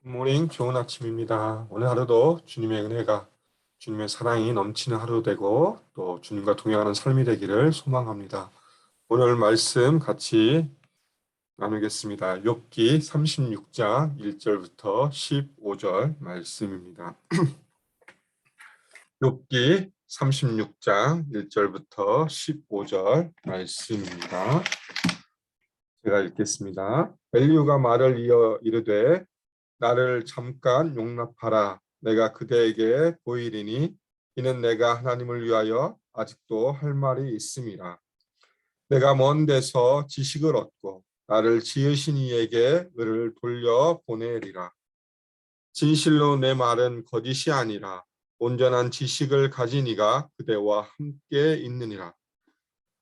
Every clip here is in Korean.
굿모닝, 좋은 아침입니다. 오늘 하루도 주님의 은혜가, 주님의 사랑이 넘치는 하루 되고 또 주님과 동행하는 삶이 되기를 소망합니다. 오늘 말씀 같이 나누겠습니다. 욥기 36장 1절부터 15절 말씀입니다. 욥기 36장 1절부터 15절 말씀입니다. 제가 읽겠습니다. 엘리후가 말을 이어 이르되 나를 잠깐 용납하라. 내가 그대에게 보이리니 이는 내가 하나님을 위하여 아직도 할 말이 있음이라. 내가 먼 데서 지식을 얻고 나를 지으신 이에게 을을 돌려 보내리라. 진실로 내 말은 거짓이 아니라 온전한 지식을 가진 이가 그대와 함께 있느니라.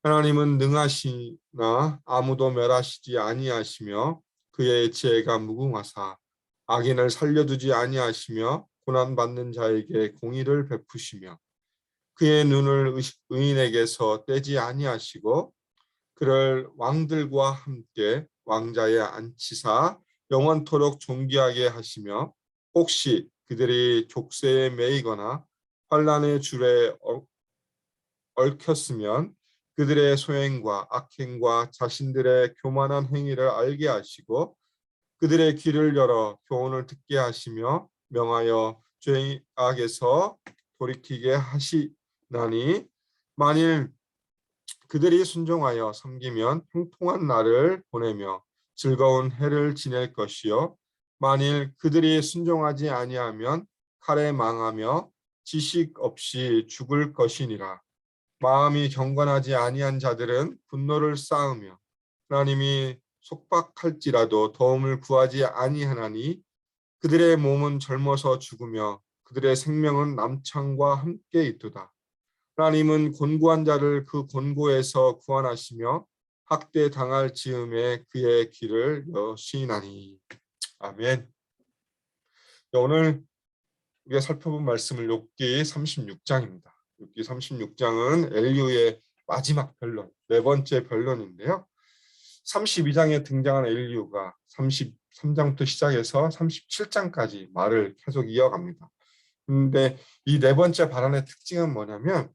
하나님은 능하시나 아무도 멸하시지 아니하시며 그의 지혜가 무궁하사 악인을 살려두지 아니하시며 고난받는 자에게 공의를 베푸시며 그의 눈을 의인에게서 떼지 아니하시고 그를 왕들과 함께 왕자에 앉히사 영원토록 존귀하게 하시며 혹시 그들이 족쇄에 매이거나 환난의 줄에 얽혔으면 그들의 소행과 악행과 자신들의 교만한 행위를 알게 하시고 그들의 귀를 열어 교훈을 듣게 하시며 명하여 죄악에서 돌이키게 하시나니 만일 그들이 순종하여 섬기면 형통한 날을 보내며 즐거운 해를 지낼 것이요 만일 그들이 순종하지 아니하면 칼에 망하며 지식 없이 죽을 것이니라. 마음이 경건하지 아니한 자들은 분노를 쌓으며 하나님이 속박할지라도 도움을 구하지 아니하나니 그들의 몸은 젊어서 죽으며 그들의 생명은 남창과 함께 있도다. 하나님은 곤고한 자를 그 곤고에서 구원하시며 학대 당할 즈음에 그의 길을 여시나니. 아멘. 오늘 우리가 살펴본 말씀은 욥기 36장입니다. 욥기 36장은 엘리후의 마지막 변론, 네 번째 변론인데요. 32장에 등장한 엘리후가 33장부터 시작해서 37장까지 말을 계속 이어갑니다. 근데 이 네 번째 발언의 특징은 뭐냐면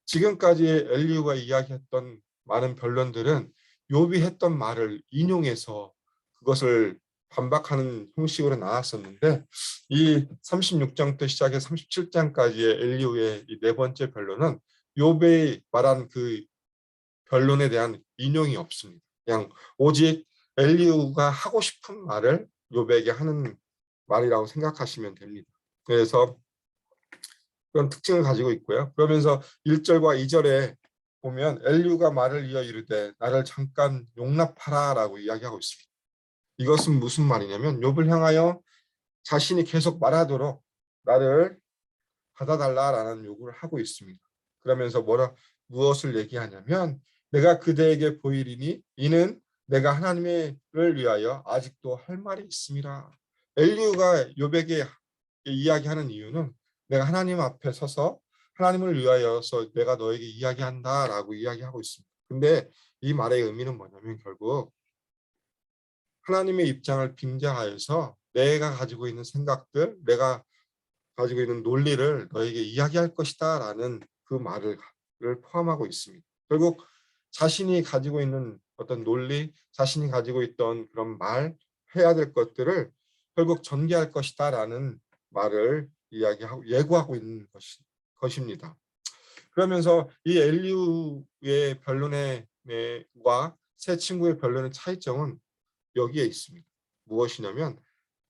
지금까지 엘리후가 이야기했던 많은 변론들은 욥이 했던 말을 인용해서 그것을 반박하는 형식으로 나왔었는데 이 36장부터 시작해 37장까지의 엘리후의 이 네 번째 변론은 욥이 말한 그 변론에 대한 인용이 없습니다. 그냥 오직 엘리후가 하고 싶은 말을 욥에게 하는 말이라고 생각하시면 됩니다. 그래서 그런 특징을 가지고 있고요. 그러면서 1절과 2절에 보면 엘리후가 말을 이어 이르되 나를 잠깐 용납하라라고 이야기하고 있습니다. 이것은 무슨 말이냐면 욥을 향하여 자신이 계속 말하도록 나를 받아달라라는 요구를 하고 있습니다. 그러면서 무엇을 얘기하냐면 내가 그대에게 보이리니 이는 내가 하나님을 위하여 아직도 할 말이 있음이라. 엘리후가 욥에게 이야기하는 이유는 내가 하나님 앞에 서서 하나님을 위하여서 내가 너에게 이야기한다라고 이야기하고 있습니다. 근데 이 말의 의미는 뭐냐면 결국 하나님의 입장을 빙자하여서 내가 가지고 있는 생각들, 내가 가지고 있는 논리를 너에게 이야기할 것이다 라는 그 말을 포함하고 있습니다. 결국 자신이 가지고 있는 어떤 논리, 자신이 가지고 있던 그런 말, 해야 될 것들을 결국 전개할 것이다 라는 말을 이야기하고 예고하고 있는 것입니다. 그러면서 이 엘리후의 변론과 새 친구의 변론의 차이점은 여기에 있습니다. 무엇이냐면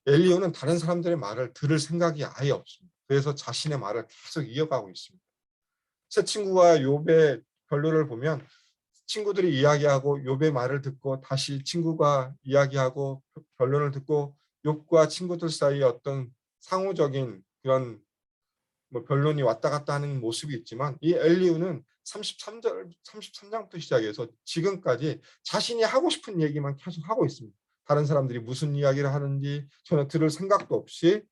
엘리후는 다른 사람들의 말을 들을 생각이 아예 없습니다. 그래서 자신의 말을 계속 이어가고 있습니다. 새 친구와 욥의 변론을 보면 친구들이 이야기하고 욥의 말을 듣고 다시 친구가 이야기하고 변론을 듣고 욥과 친구들 사이에 어떤 상호적인 그런 변론이 왔다 갔다 하는 모습이 있지만 이 엘리후는 33장부터 시작해서 지금까지 자신이 하고 싶은 얘기만 계속 하고 있습니다. 다른 사람들이 무슨 이야기를 하는지 전혀 들을 생각도 없이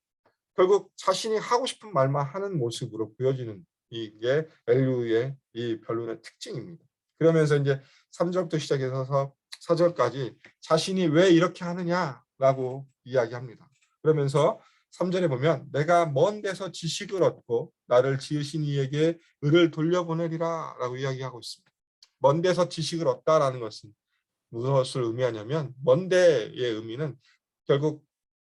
결국 자신이 하고 싶은 말만 하는 모습으로 보여지는 이게 엘리후의 이 변론의 특징입니다. 그러면서 이제 3절부터 시작해서 4절까지 자신이 왜 이렇게 하느냐라고 이야기합니다. 그러면서 3절에 보면 내가 먼 데서 지식을 얻고 나를 지으신 이에게 의를 돌려보내리라 라고 이야기하고 있습니다. 먼 데서 지식을 얻다라는 것은 무엇을 의미하냐면 먼 데의 의미는 결국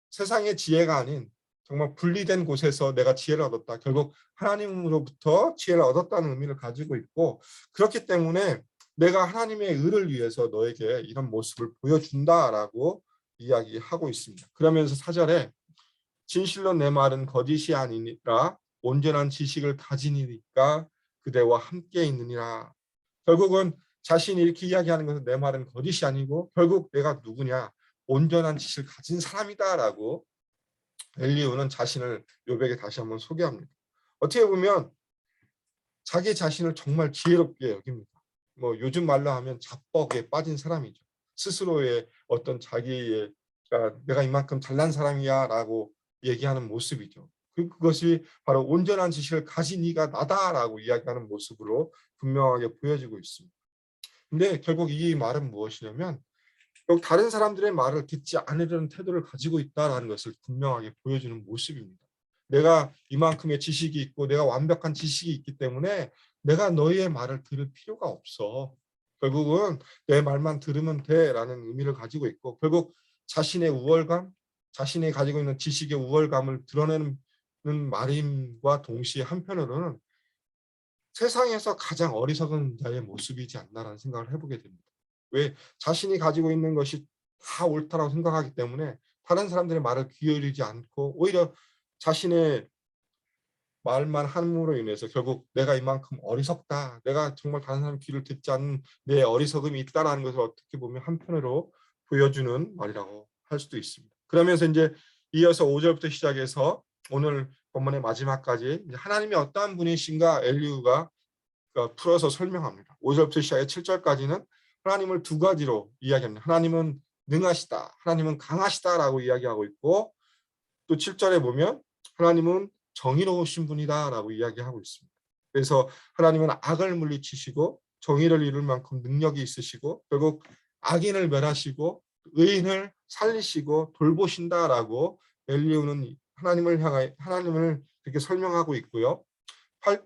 세상의 지혜가 아닌 정말 분리된 곳에서 내가 지혜를 얻었다. 결국 하나님으로부터 지혜를 얻었다는 의미를 가지고 있고, 그렇기 때문에 내가 하나님의 의를 위해서 너에게 이런 모습을 보여준다라고 이야기하고 있습니다. 그러면서 4절에 진실로 내 말은 거짓이 아니니라 온전한 지식을 가지니까 그대와 함께 있느니라. 결국은 자신이 이렇게 이야기하는 것은 내 말은 거짓이 아니고 결국 내가 누구냐? 온전한 지식을 가진 사람이다라고 엘리후는 자신을 욥에게 다시 한번 소개합니다. 어떻게 보면 자기 자신을 정말 지혜롭게 여깁니다. 뭐 요즘 말로 하면 자뻑에 빠진 사람이죠. 스스로의 어떤 자기의 내가 이만큼 잘난 사람이야라고 얘기하는 모습이죠. 그것이 바로 온전한 지식을 가진 이가 나다라고 이야기하는 모습으로 분명하게 보여지고 있습니다. 근데 결국 이 말은 무엇이냐면 다른 사람들의 말을 듣지 않으려는 태도를 가지고 있다는 것을 분명하게 보여주는 모습입니다. 내가 이만큼의 지식이 있고 내가 완벽한 지식이 있기 때문에 내가 너희의 말을 들을 필요가 없어. 결국은 내 말만 들으면 돼라는 의미를 가지고 있고, 결국 자신의 우월감, 자신이 가지고 있는 지식의 우월감을 드러내는 말임과 동시에 한편으로는 세상에서 가장 어리석은 자의 모습이지 않나라는 생각을 해보게 됩니다. 왜? 자신이 가지고 있는 것이 다 옳다라고 생각하기 때문에 다른 사람들의 말을 기울이지 않고 오히려 자신의 말만 함으로 인해서 결국 내가 이만큼 어리석다, 내가 정말 다른 사람 귀를 듣지 않는 내 어리석음이 있다라는 것을 어떻게 보면 한편으로 보여주는 말이라고 할 수도 있습니다. 그러면서 이제 이어서 5절부터 시작해서 오늘 본문의 마지막까지 하나님이 어떠한 분이신가 엘리후가 풀어서 설명합니다. 5절부터 시작해 7절까지는 하나님을 두 가지로 이야기합니다. 하나님은 능하시다, 하나님은 강하시다라고 이야기하고 있고, 또 7절에 보면 하나님은 정의로우신 분이다라고 이야기하고 있습니다. 그래서 하나님은 악을 물리치시고 정의를 이룰 만큼 능력이 있으시고 결국 악인을 멸하시고 의인을 살리시고 돌보신다라고 엘리후는 하나님을 그렇게 설명하고 있고요.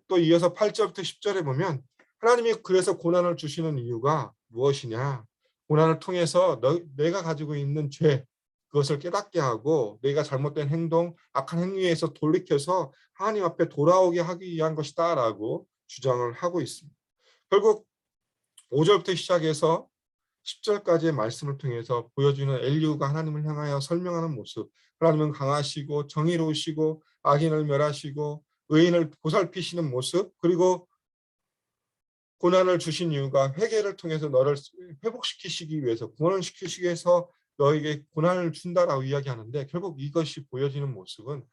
또 이어서 8절부터 10절에 보면 하나님이 그래서 고난을 주시는 이유가 무엇이냐? 고난을 통해서 내가 가지고 있는 죄, 그것을 깨닫게 하고 내가 잘못된 행동, 악한 행위에서 돌이켜서 하나님 앞에 돌아오게 하기 위한 것이다라고 주장을 하고 있습니다. 결국 5절부터 시작해서 10절까지의 말씀을 통해서 보여주는 엘리후가 하나님을 향하여 설명하는 모습, 하나님은 강하시고 정의로우시고 악인을 멸하시고 의인을 보살피시는 모습, 그리고 고난을 주신 이유가 회개를 통해서 너를 회복시키시기 위해서, 구원을 시키시기 위해서 너에게 고난을 준다라고 이야기하는데, 결국 이것이 보여지는 모습은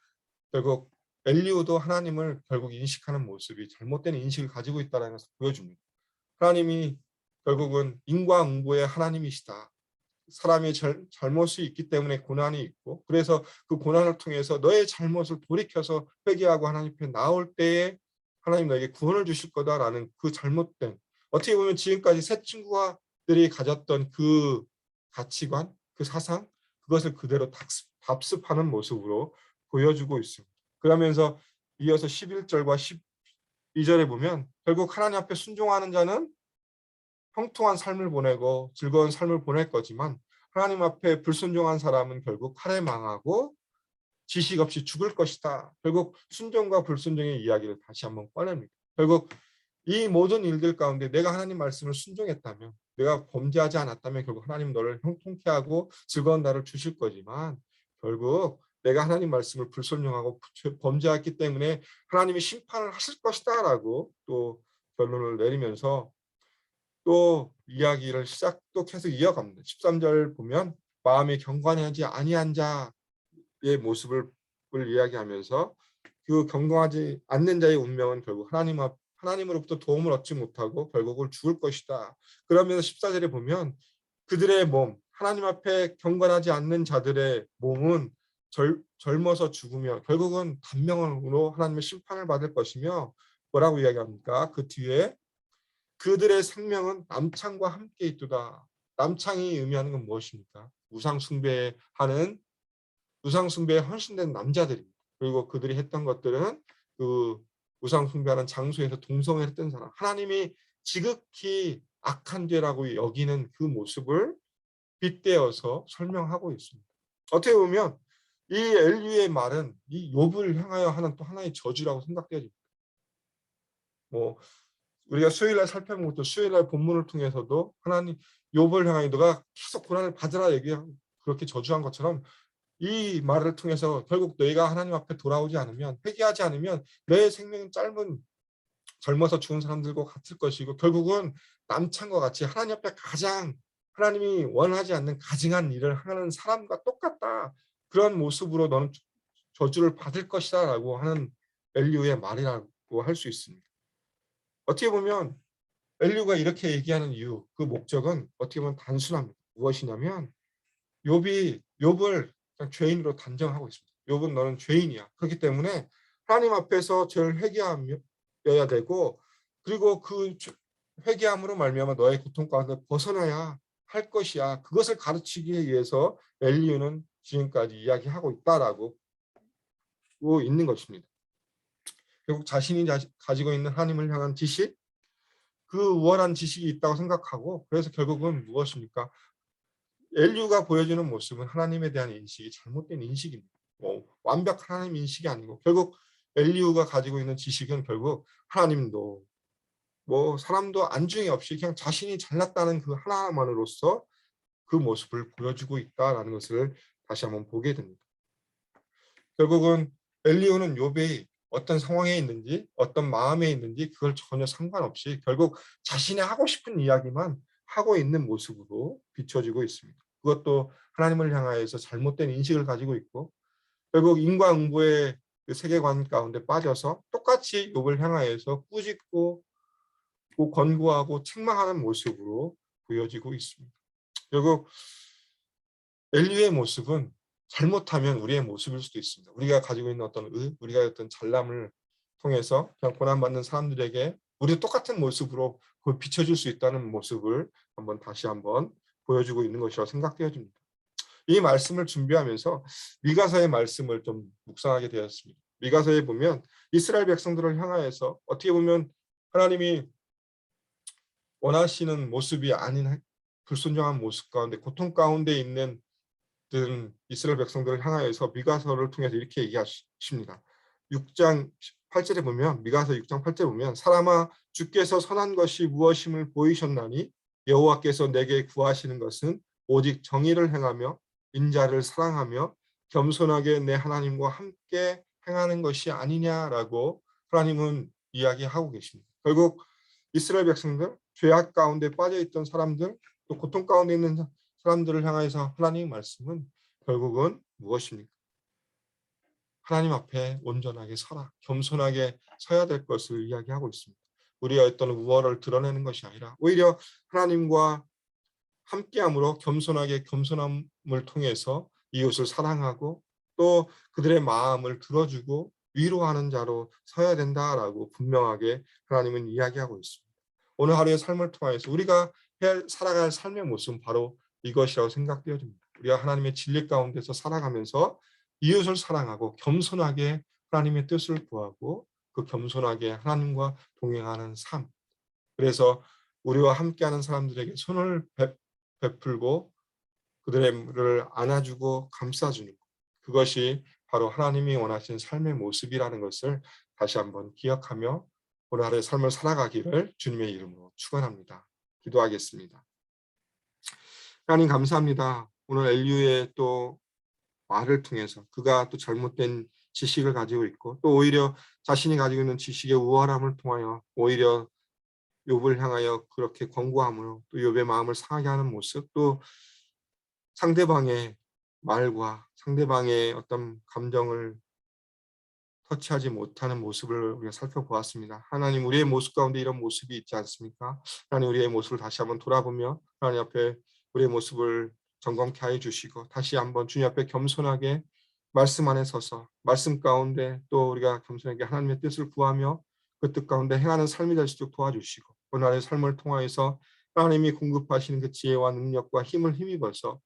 결국 엘리후도 하나님을 결국 인식하는 모습이 잘못된 인식을 가지고 있다는 것을 보여줍니다. 하나님이 결국은 인과응보의 하나님이시다. 사람의 잘못이 있기 때문에 고난이 있고, 그래서 그 고난을 통해서 너의 잘못을 돌이켜서 회개하고 하나님 앞에 나올 때에 하나님 너에게 구원을 주실 거다라는 그 잘못된, 어떻게 보면 지금까지 새 친구들이 가졌던 그 가치관, 그 사상, 그것을 그대로 답습하는 모습으로 보여주고 있습니다. 그러면서 이어서 11절과 12절에 보면 결국 하나님 앞에 순종하는 자는 형통한 삶을 보내고 즐거운 삶을 보낼 거지만 하나님 앞에 불순종한 사람은 결국 칼에 망하고 지식 없이 죽을 것이다. 결국 순종과 불순종의 이야기를 다시 한번 꺼냅니다. 결국 이 모든 일들 가운데 내가 하나님 말씀을 순종했다면, 내가 범죄하지 않았다면 결국 하나님 너를 형통케 하고 즐거운 날을 주실 거지만 결국 내가 하나님 말씀을 불순종하고 범죄했기 때문에 하나님이 심판을 하실 것이다 라고 또 결론을 내리면서 또 이야기를 또 계속 이어갑니다. 13절 보면 마음이 경건하지 아니한 자의 모습을 이야기하면서 그 경건하지 않는 자의 운명은 결국 하나님으로부터 도움을 얻지 못하고 결국은 죽을 것이다. 그러면서 14절에 보면 그들의 몸, 하나님 앞에 경건하지 않는 자들의 몸은 젊어서 죽으며 결국은 단명으로 하나님의 심판을 받을 것이며, 뭐라고 이야기합니까? 그 뒤에 그들의 생명은 남창과 함께 있도다. 남창이 의미하는 건 무엇입니까? 우상 숭배하는 우상 숭배에 헌신된 남자들입니다. 그리고 그들이 했던 것들은 그 우상 숭배하는 장소에서 동성애를 했던 사람, 하나님이 지극히 악한 죄라고 여기는 그 모습을 빗대어서 설명하고 있습니다. 어떻게 보면 이 엘리의 말은 이 욥을 향하여 하는 또 하나의 저주라고 생각되어집니다. 뭐 우리가 수요일날 살펴본 것도 수요일날 본문을 통해서도 하나님 욥을 향하여 너가 계속 고난을 받으라 얘기하고 그렇게 저주한 것처럼 이 말을 통해서 결국 너희가 하나님 앞에 돌아오지 않으면, 회개하지 않으면 너의 생명은 젊어서 죽은 사람들과 같을 것이고 결국은 남창과 같이 하나님 앞에 가장 하나님이 원하지 않는 가증한 일을 하는 사람과 똑같다. 그런 모습으로 너는 저주를 받을 것이다 라고 하는 엘리후의 말이라고 할 수 있습니다. 어떻게 보면 엘리후가 이렇게 얘기하는 이유, 그 목적은 어떻게 보면 단순합니다. 무엇이냐면 욥을 그냥 죄인으로 단정하고 있습니다. 욥은 너는 죄인이야. 그렇기 때문에 하나님 앞에서 죄를 회개하여야 되고, 그리고 그 회개함으로 말미암아 너의 고통 가운데 벗어나야 할 것이야. 그것을 가르치기 위해서 엘리후는 지금까지 이야기하고 있다라고 있는 것입니다. 결국 자신이 가지고 있는 하나님을 향한 지식, 그 우월한 지식이 있다고 생각하고, 그래서 결국은 무엇입니까? 엘리후가 보여주는 모습은 하나님에 대한 인식이 잘못된 인식입니다. 완벽한 하나님 인식이 아니고 결국 엘리후가 가지고 있는 지식은 결국 하나님도 사람도 안중에 없이 그냥 자신이 잘났다는 그 하나만으로서 그 모습을 보여주고 있다라는 것을 다시 한번 보게 됩니다. 결국은 엘리후는 욥이 어떤 상황에 있는지 어떤 마음에 있는지 그걸 전혀 상관없이 결국 자신의 하고 싶은 이야기만 하고 있는 모습으로 비춰지고 있습니다. 그것도 하나님을 향하여서 잘못된 인식을 가지고 있고 결국 인과응보의 그 세계관 가운데 빠져서 똑같이 욥을 향하여서 꾸짖고 권고하고 책망하는 모습으로 보여지고 있습니다. 결국 엘리의 모습은 잘못하면 우리의 모습일 수도 있습니다. 우리가 가지고 있는 우리가 어떤 잘남을 통해서 그냥 고난받는 사람들에게 우리도 똑같은 모습으로 비춰줄 수 있다는 모습을 다시 한번 보여주고 있는 것이라고 생각되어집니다. 이 말씀을 준비하면서 미가서의 말씀을 좀 묵상하게 되었습니다. 미가서에 보면 이스라엘 백성들을 향하여서 어떻게 보면 하나님이 원하시는 모습이 아닌 불순종한 모습 가운데 고통 가운데 있는 이스라엘 백성들을 향하여서 미가서를 통해서 이렇게 얘기하십니다. 6장 8절에 보면 미가서 6장 8절에 보면 사람아 주께서 선한 것이 무엇임을 보이셨나니 여호와께서 내게 구하시는 것은 오직 정의를 행하며 인자를 사랑하며 겸손하게 내 하나님과 함께 행하는 것이 아니냐라고 하나님은 이야기하고 계십니다. 결국 이스라엘 백성들, 죄악 가운데 빠져있던 사람들, 또 고통 가운데 있는 사람들을 향해서 하나님의 말씀은 결국은 무엇입니까? 하나님 앞에 온전하게 서라, 겸손하게 서야 될 것을 이야기하고 있습니다. 우리의 어떤 우월을 드러내는 것이 아니라 오히려 하나님과 함께함으로 겸손함을 통해서 이웃을 사랑하고 또 그들의 마음을 들어주고 위로하는 자로 서야 된다라고 분명하게 하나님은 이야기하고 있습니다. 오늘 하루의 삶을 통해서 우리가 살아갈 삶의 모습은 바로 이것이라고 생각되어집니다. 우리가 하나님의 진리 가운데서 살아가면서 이웃을 사랑하고 겸손하게 하나님의 뜻을 구하고 그 겸손하게 하나님과 동행하는 삶. 그래서 우리와 함께하는 사람들에게 손을 베풀고 그들을 안아주고 감싸주는 것. 그것이 바로 하나님이 원하시는 삶의 모습이라는 것을 다시 한번 기억하며 오늘 하루의 삶을 살아가기를 주님의 이름으로 축원합니다. 기도하겠습니다. 하나님 감사합니다. 오늘 엘리후의 또 말을 통해서 그가 또 잘못된 지식을 가지고 있고 또 오히려 자신이 가지고 있는 지식의 우월함을 통하여 오히려 욥을 향하여 그렇게 권고함으로 또 욥의 마음을 상하게 하는 모습, 또 상대방의 말과 상대방의 어떤 감정을 터치하지 못하는 모습을 우리가 살펴보았습니다. 하나님, 우리의 모습 가운데 이런 모습이 있지 않습니까? 하나님, 우리의 모습을 다시 한번 돌아보며 하나님 앞에 우리의 모습을 점검케 하여 주시고 다시 한번 주님 앞에 겸손하게 말씀 안에 서서 말씀 가운데 또 우리가 겸손하게 하나님의 뜻을 구하며 그 뜻 가운데 행하는 삶이 될 수 있도록 도와주시고 오늘의 삶을 통하여서 하나님이 공급하시는 그 지혜와 능력과 힘을 힘입어서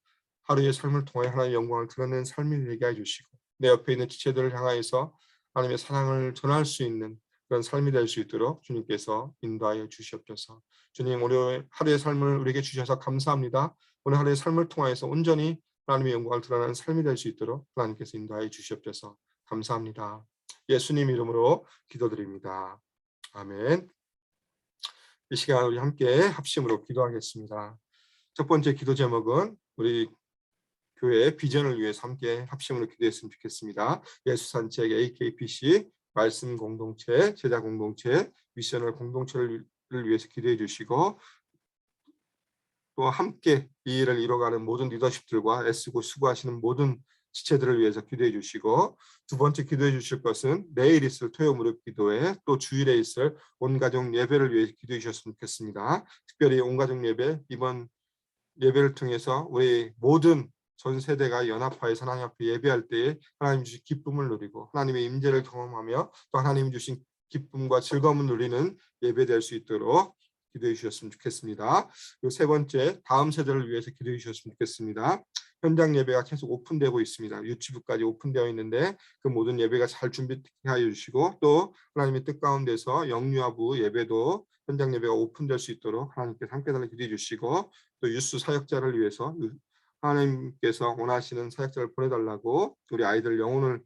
하루의 삶을 통해 하나님의 영광을 드러내는 삶이 되게 해주시고 내 옆에 있는 지체들을 향하여서 하나님의 사랑을 전할 수 있는 그런 삶이 될 수 있도록 주님께서 인도하여 주시옵소서. 주님, 오늘 하루의 삶을 우리에게 주셔서 감사합니다. 오늘 하루의 삶을 통하여서 온전히 하나님의 영광을 드러내는 삶이 될 수 있도록 하나님께서 인도하여 주시옵소서. 감사합니다. 예수님 이름으로 기도드립니다. 아멘. 이 시간 우리 함께 합심으로 기도하겠습니다. 첫 번째 기도 제목은 우리 교회의 비전을 위해서 함께 합심으로 기도했으면 좋겠습니다. 예수산책 AKPC 말씀 공동체, 제자 공동체, 미셔널 공동체를 위해서 기도해 주시고 또 함께 이 일을 이뤄가는 모든 리더십들과 애쓰고 수고하시는 모든 지체들을 위해서 기도해 주시고 두 번째 기도해 주실 것은 내일 있을 토요 무릎 기도회 또 주일에 있을 온 가족 예배를 위해 기도해 주셨으면 좋겠습니다. 특별히 온 가족 예배 이번 예배를 통해서 우리 모든 전 세대가 연합하여 하나님 앞에 예배할 때에 하나님 주신 기쁨을 누리고 하나님의 임재를 경험하며 또 하나님 주신 기쁨과 즐거움을 누리는 예배 될 수 있도록 기도해 주셨으면 좋겠습니다. 그리고 세 번째 다음 세대를 위해서 기도해 주셨으면 좋겠습니다. 현장 예배가 계속 오픈되고 있습니다. 유튜브까지 오픈되어 있는데 그 모든 예배가 잘 준비하여 주시고 또 하나님의 뜻 가운데서 영유아부 예배도 현장 예배가 오픈될 수 있도록 하나님께서 함께 달라 기도해 주시고 또 유스 사역자를 위해서 하나님께서 원하시는 사역자를 보내달라고 우리 아이들 영혼을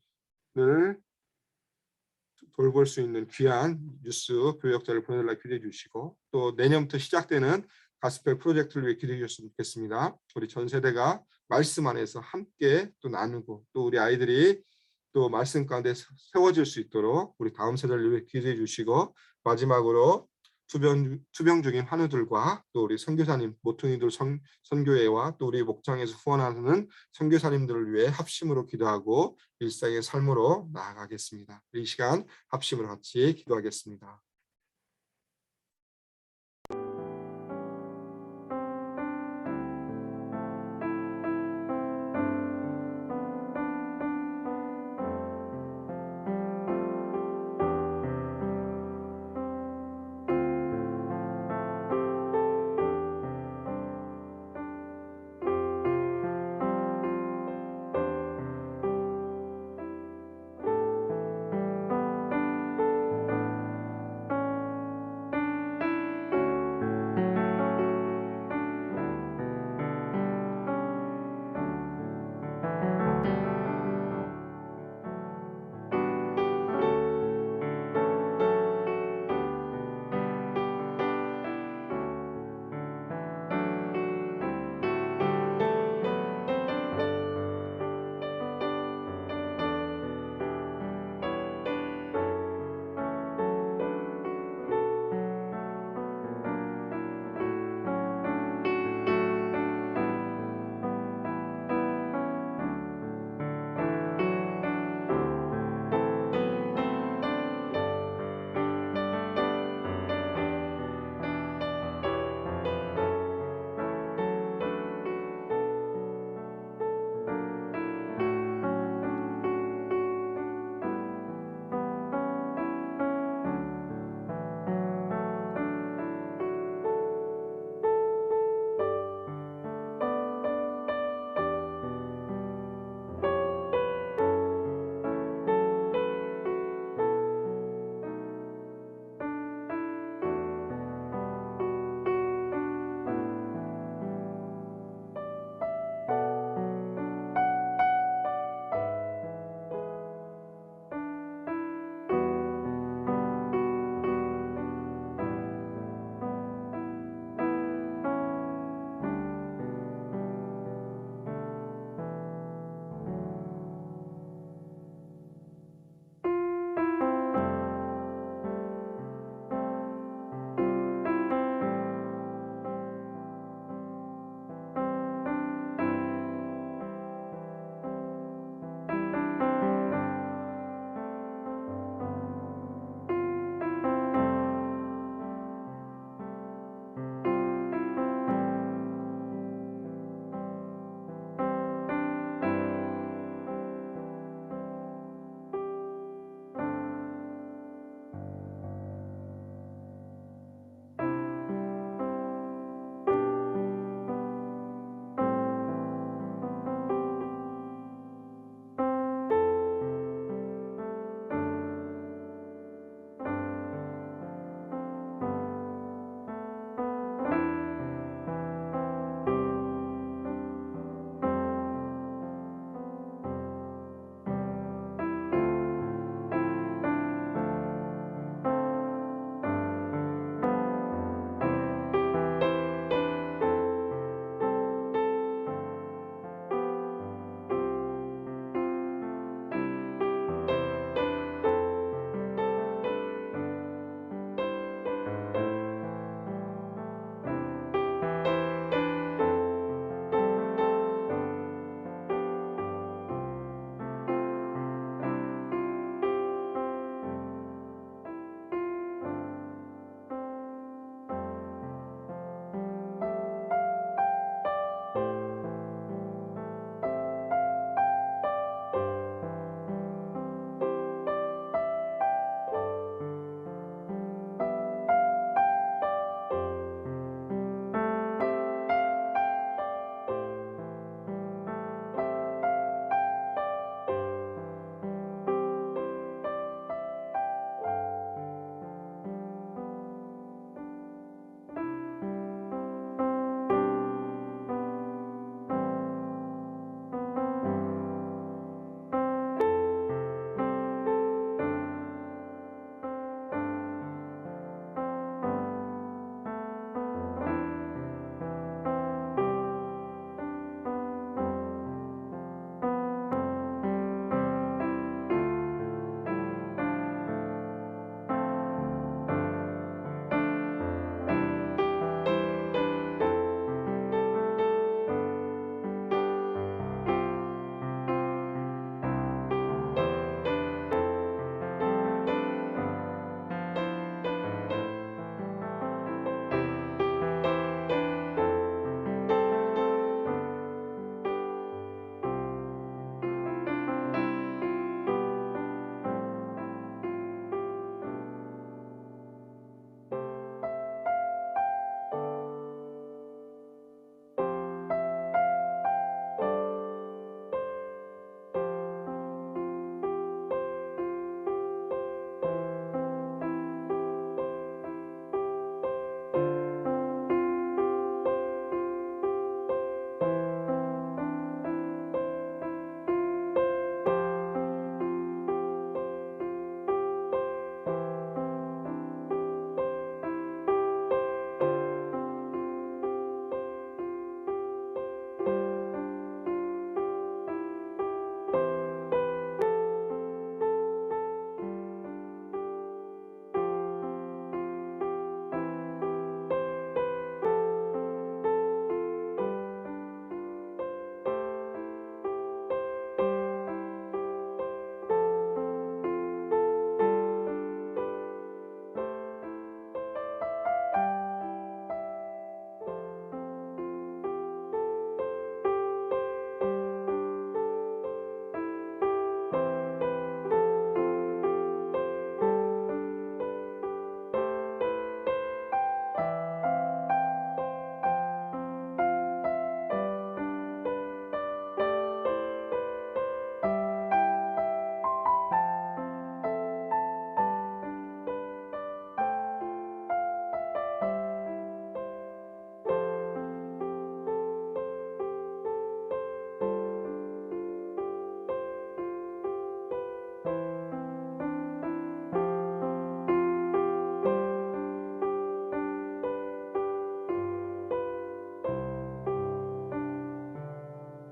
돌볼 수 있는 귀한 뉴스 교역자를 보내달라고 기도해 주시고 또 내년부터 시작되는 가스펠 프로젝트를 위해 기도해 주셨으면 좋겠습니다. 우리 전 세대가 말씀 안에서 함께 또 나누고 또 우리 아이들이 또 말씀 가운데 세워질 수 있도록 우리 다음 세대를 위해 기도해 주시고 마지막으로 투병 중인 환우들과 또 우리 선교사님 모퉁이들 선교회와 또 우리 목장에서 후원하는 선교사님들을 위해 합심으로 기도하고 일상의 삶으로 나아가겠습니다. 이 시간 합심으로 같이 기도하겠습니다.